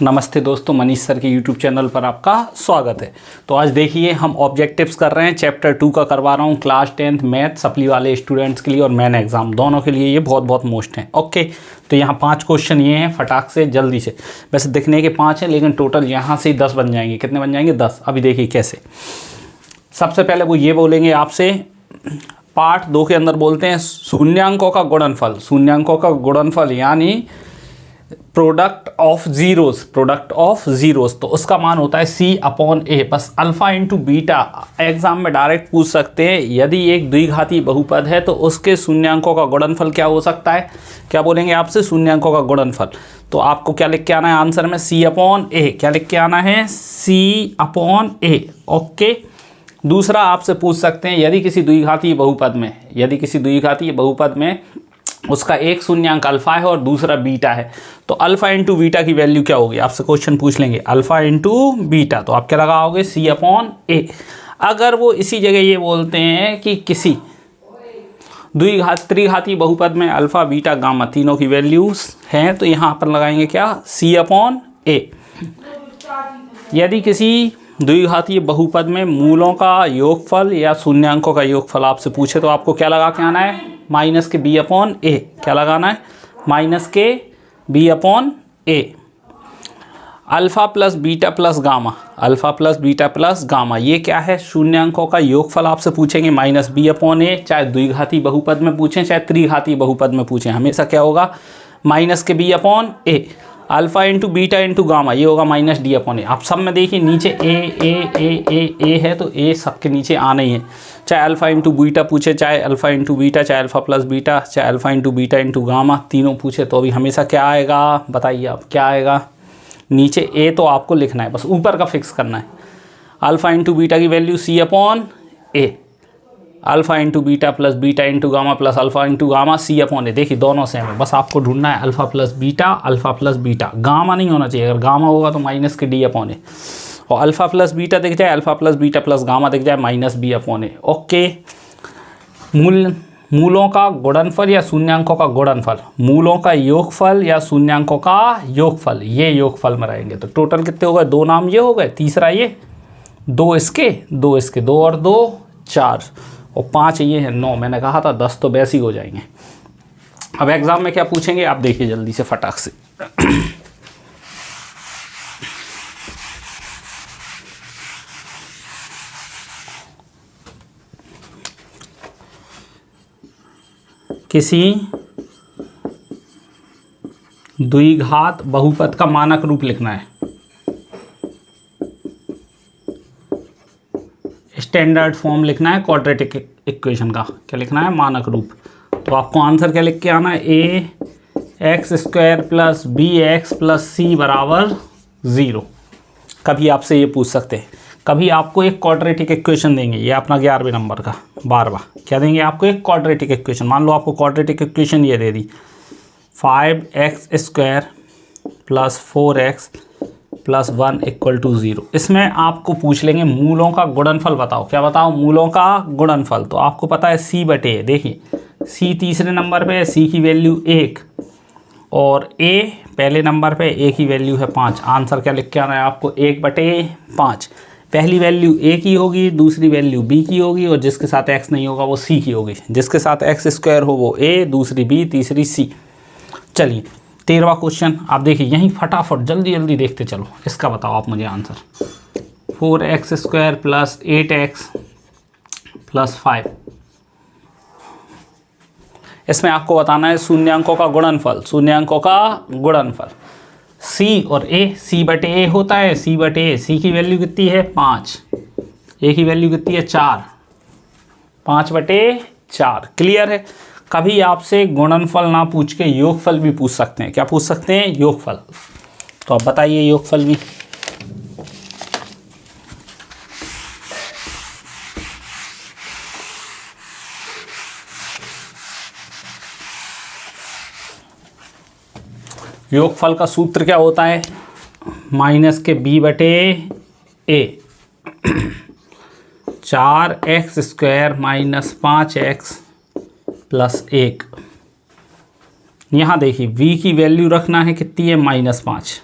नमस्ते दोस्तों, मनीष सर के यूट्यूब चैनल पर आपका स्वागत है। तो आज देखिए हम ऑब्जेक्टिव्स कर रहे हैं, चैप्टर 2 का करवा रहा हूँ क्लास 10th मैथ सप्ली वाले स्टूडेंट्स के लिए और मैन एग्जाम दोनों के लिए ये बहुत बहुत मोस्ट हैं। ओके, तो यहाँ 5 क्वेश्चन ये हैं, फटाक से जल्दी से। वैसे दिखने के 5 हैं लेकिन टोटल यहाँ से 10 बन जाएंगे। कितने बन जाएंगे? 10। अभी देखिए कैसे। सबसे पहले वो ये बोलेंगे आपसे, पार्ट 2 के अंदर बोलते हैं शून्यांकों का गुणनफल। शून्यांकों का गुणनफल यानी प्रोडक्ट ऑफ जीरोस, तो उसका मान होता है C/A। बस अल्फा इंटू बीटा एग्जाम में डायरेक्ट पूछ सकते हैं। यदि एक द्विघाती बहुपद है तो उसके शून्यांकों का गुणनफल क्या हो सकता है? क्या बोलेंगे आपसे? शून्यांकों का गुणनफल। तो आपको क्या लिख के आना है आंसर में? C/A। क्या लिख के आना है? C/A। ओके। दूसरा आपसे पूछ सकते हैं, यदि किसी द्विघाती बहुपद में उसका एक शून्यांक अल्फा है और दूसरा बीटा है, तो अल्फा इंटू बीटा की वैल्यू क्या होगी? आपसे क्वेश्चन पूछ लेंगे अल्फा इंटू बीटा, तो आप क्या लगाओगे? C/A। अगर वो इसी जगह ये बोलते हैं कि किसी त्रिघाती बहुपद में अल्फा बीटा गामा तीनों की वैल्यूज हैं, तो यहाँ पर लगाएंगे क्या? C/A। यदि किसी द्विघातीय बहुपद में मूलों का योगफल या शून्यांकों का योगफल आपसे पूछे, तो आपको क्या लगा के आना है? माइनस के B/A। क्या लगाना है? माइनस के B/A। Alpha plus beta plus gamma, ये क्या है? शून्यांकों का योगफल आपसे पूछेंगे, माइनस B/A। चाहे द्विघाती बहुपद में पूछें चाहे त्रिघाती बहुपद में पूछें, हमेशा क्या होगा? माइनस के B/A। Alpha into beta into gamma, ये होगा माइनस D/A। आप सब में देखिए नीचे ए है, तो ए सबके नीचे आना ही है। चाहे अल्फा इंटू बीटा पूछे, चाहे अल्फा इंटू बीटा, चाहे अल्फा प्लस बीटा, चाहे alpha into beta into gamma, तीनों पूछे तो अभी हमेशा क्या आएगा? बताइए आप, क्या आएगा? नीचे ए तो आपको लिखना है, बस ऊपर का फिक्स करना है। अल्फा इंटू बीटा की value C/A। Alpha into beta plus beta into gamma plus alpha into gamma C/A। देखिए दोनों सेम है, बस आपको ढूंढना है अल्फा प्लस बीटा। गामा नहीं होना चाहिए, अगर गामा होगा तो माइनस के D/A। और अल्फा प्लस बीटा दिख जाए, alpha plus beta plus gamma दिख जाए, माइनस B/A। ओके। मूलों का गुणनफल या शून्यांकों का गुणनफल, मूलों का योगफल या शून्यांकों का योगफल, ये योगफल में रहेंगे। तो टोटल कितने हो गए? 2 नाम ये हो गए, तीसरा ये, 2 इसके, 2 और 2 4 और 5 ये है 9। मैंने कहा था 10 तो वैसे ही हो जाएंगे। अब एग्जाम में क्या पूछेंगे आप देखिए जल्दी से फटाक से। किसी द्विघात बहुपद का मानक रूप लिखना है। स्टैंडर्ड फॉर्म लिखना है क्वाड्रेटिक इक्वेशन का। क्या लिखना है? मानक रूप। तो आपको आंसर क्या लिख के आना है? ax² plus bx plus c बराबर 0। कभी आपसे ये पूछ सकते हैं, कभी आपको एक क्वाड्रेटिक इक्वेशन देंगे, ये अपना 11वें नंबर का 12वां। क्या देंगे आपको? एक क्वाड्रेटिक इक्वेशन। मान लो आपको क्वाड्रेटिक इक्वेशन ये दे दी, 5x² प्लस 4x प्लस 1 = 0। इसमें आपको पूछ लेंगे मूलों का गुणनफल बताओ। क्या बताओ? मूलों का गुणनफल। तो आपको पता है C/A। देखिए C तीसरे नंबर पे है, C की वैल्यू 1 और A पहले नंबर पे, A की वैल्यू है 5। आंसर क्या लिख के आना है आपको? 1/5। पहली वैल्यू A की होगी, दूसरी वैल्यू B की होगी और जिसके साथ x नहीं होगा वो C की होगी। जिसके साथ x² हो वो A, दूसरी B, तीसरी C। चलिए 13वां क्वेश्चन आप देखिए, यहीं फटाफट जल्दी जल्दी देखते चलो। इसका बताओ आप मुझे answer. 4x² plus 8x plus 5। इसमें आपको बताना है शून्यांकों का गुणनफल। शून्यांकों का गुणनफल C और A, C/A होता है। C की वैल्यू कितनी है? 5। A की वैल्यू कितनी है? 4। 5/4। क्लियर है? कभी आपसे गुणनफल ना पूछ के योगफल भी पूछ सकते हैं। क्या पूछ सकते हैं? योगफल। तो आप बताइए योगफल भी। योगफल का सूत्र क्या होता है? माइनस के B/A। 4x² minus 5x plus 1। यहाँ देखिए v की वैल्यू रखना है कितनी है? -5।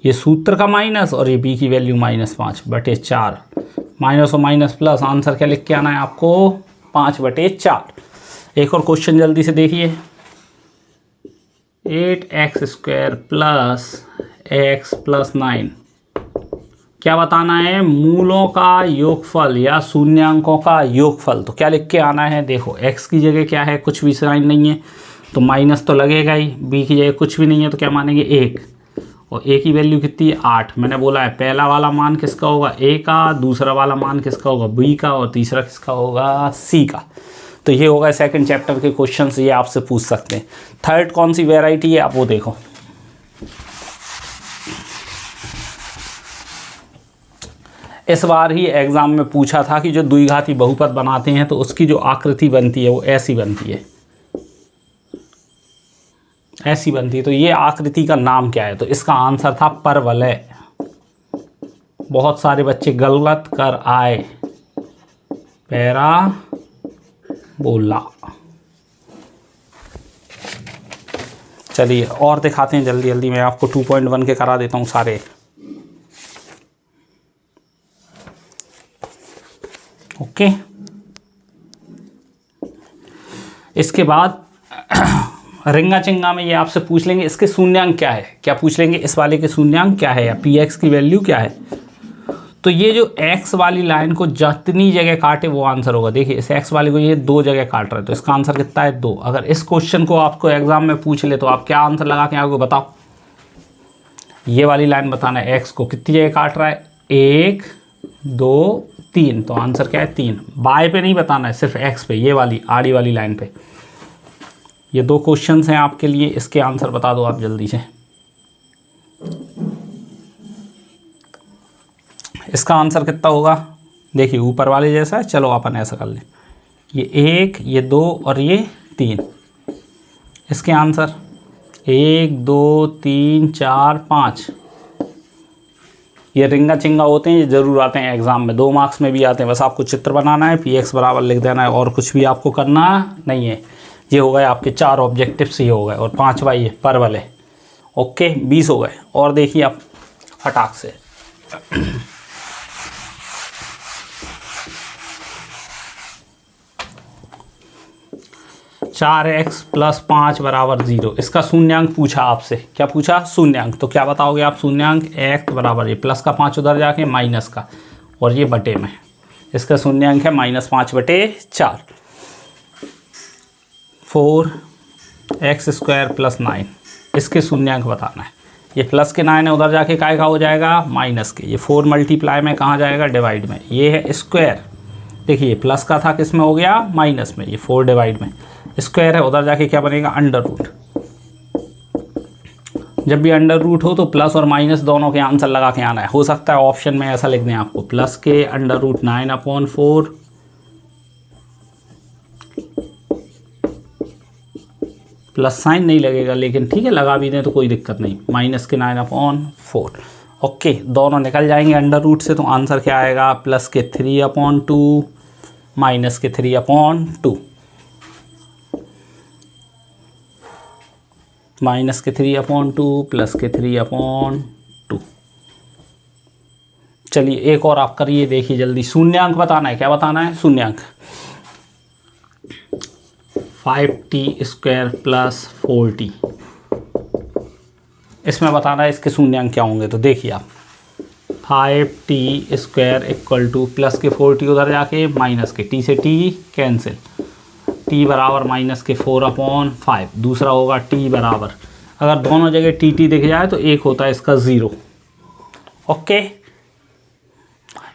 ये सूत्र का माइनस और ये b की वैल्यू -5/4। माइनस और माइनस प्लस, आंसर क्या लिख के आना है आपको 5/4। एक और क्वेश्चन जल्दी से देखिए, 8x² + x + 9 क्या बताना है, मूलों का योगफल या शून्यांकों का योगफल। तो क्या लिख के आना है, देखो x की जगह क्या है, कुछ भी साइन नहीं है तो माइनस तो लगेगा ही, b की जगह कुछ भी नहीं है तो क्या मानेंगे 1, और a की वैल्यू कितनी है 8। मैंने बोला है पहला वाला मान किसका होगा a का, दूसरा वाला मान किसका होगा b का, और तीसरा किसका होगा c का। तो ये होगा सेकंड चैप्टर के क्वेश्चंस, ये आपसे पूछ सकते हैं। थर्ड कौन सी वेराइटी है आप वो देखो, इस बार ही एग्जाम में पूछा था कि जो द्विघाती बहुपद बनाते हैं तो उसकी जो आकृति बनती है वो ऐसी बनती है, ऐसी बनती है। तो ये आकृति का नाम क्या है, तो इसका आंसर था परवलय। बहुत सारे बच्चे गलत कर आए, पैराबोला। चलिए और दिखाते हैं जल्दी जल्दी, मैं आपको 2.1 के करा देता हूँ सारे। ओके, इसके बाद रिंगा चिंगा में ये आपसे पूछ लेंगे इसके शून्यांक क्या है, क्या पूछ लेंगे इस वाले के शून्यांक क्या है या px की वैल्यू क्या है। तो ये जो x वाली लाइन को जितनी जगह काटे वो आंसर होगा। देखिए इस x वाले को ये 2 जगह काट रहा है तो इसका आंसर कितना है 2। अगर इस क्वेश्चन को आपको एग्जाम में पूछ ले तो आप क्या आंसर लगा के आपको बताओ, ये वाली लाइन बताना है x को कितनी जगह काट रहा है, 1 2 3, तो आंसर क्या है 3। बाय पे नहीं बताना है, सिर्फ x पे, ये वाली आड़ी वाली लाइन पे। ये 2 क्वेश्चंस हैं आपके लिए, इसके आंसर बता दो आप जल्दी से। इसका आंसर कितना होगा, देखिए ऊपर वाले जैसा है, चलो अपन ऐसा कर लें, ये 1 ये 2 और ये 3। इसके आंसर 1 2 3 4 5। ये रिंगा चिंगा होते हैं, ये ज़रूर आते हैं एग्ज़ाम में, 2 मार्क्स में भी आते हैं। बस आपको चित्र बनाना है, px बराबर लिख देना है, और कुछ भी आपको करना नहीं है। ये हो गए आपके 4 ऑब्जेक्टिव्स, ये हो गए, और 5वां ये परवल है। ओके 20 हो गए। और देखिए आप फटाक से चार x + 5 = 0, इसका शून्यांक पूछा आपसे। क्या पूछा, शून्यांक। तो क्या बताओगे आप, शून्यांक x बराबर, ये प्लस का 5 उधर जाके माइनस का, और ये बटे में, इसका शून्यांक है -5/4। 4x² + 9, इसके शून्यांक बताना है। ये प्लस के 9 है, उधर जाके काय का हो जाएगा माइनस के। ये 4 मल्टीप्लाई में कहाँ जाएगा, डिवाइड में। ये है स्क्वायर, देखिए प्लस का था किस में हो गया, माइनस में। ये 4 डिवाइड में, स्क्वायर है, उधर जाके क्या बनेगा, अंडर रूट। जब भी अंडर रूट हो तो प्लस और माइनस दोनों के आंसर लगा के आना है। हो सकता है ऑप्शन में ऐसा लिख दें आपको, प्लस के √9/4, प्लस साइन नहीं लगेगा लेकिन ठीक है लगा भी दें तो कोई दिक्कत नहीं, माइनस के 9/4। ओके, दोनों निकल जाएंगे अंडर रूट से, तो आंसर क्या आएगा, प्लस के 3/2 माइनस के 3/2, माइनस के 3/2 प्लस के 3/2। चलिए एक और आप करिए, देखिए जल्दी। शून्यांक बताना है, क्या बताना है, शून्यांक। 5t² + 4t, इसमें बताना है इसके शून्यांक क्या होंगे। तो देखिए आप 5t² = प्लस के 4t उधर जाके माइनस के, t से t कैंसिल, t बराबर माइनस के 4/5। दूसरा होगा t बराबर, अगर दोनों जगह टी दिख जाए तो एक होता है इसका 0। ओके,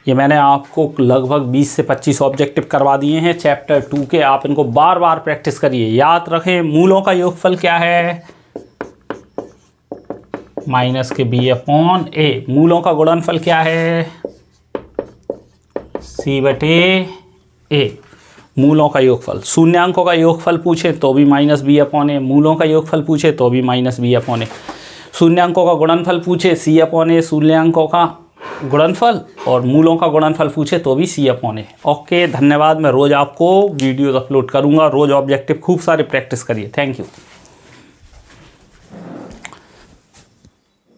ये मैंने आपको लगभग 20 से 25 ऑब्जेक्टिव करवा दिए हैं चैप्टर 2 के। आप इनको बार बार प्रैक्टिस करिए, याद रखें। मूलों का योगफल क्या है, माइनस के b/a। मूलों का गुणनफल क्या है, c/a। मूलों का योगफल। शून्यांकों का योगफल पूछे तो भी -b/a। मूलों का योगफल पूछे तो भी -b/a। शून्यांकों का गुणनफल पूछे c/a, शून्यांकों का गुणनफल, और मूलों का गुणनफल पूछे तो भी c/a। ओके, धन्यवाद। मैं रोज़ आपको वीडियोज़ अपलोड करूँगा, रोज़ ऑब्जेक्टिव खूब सारे प्रैक्टिस करिए। Thank you.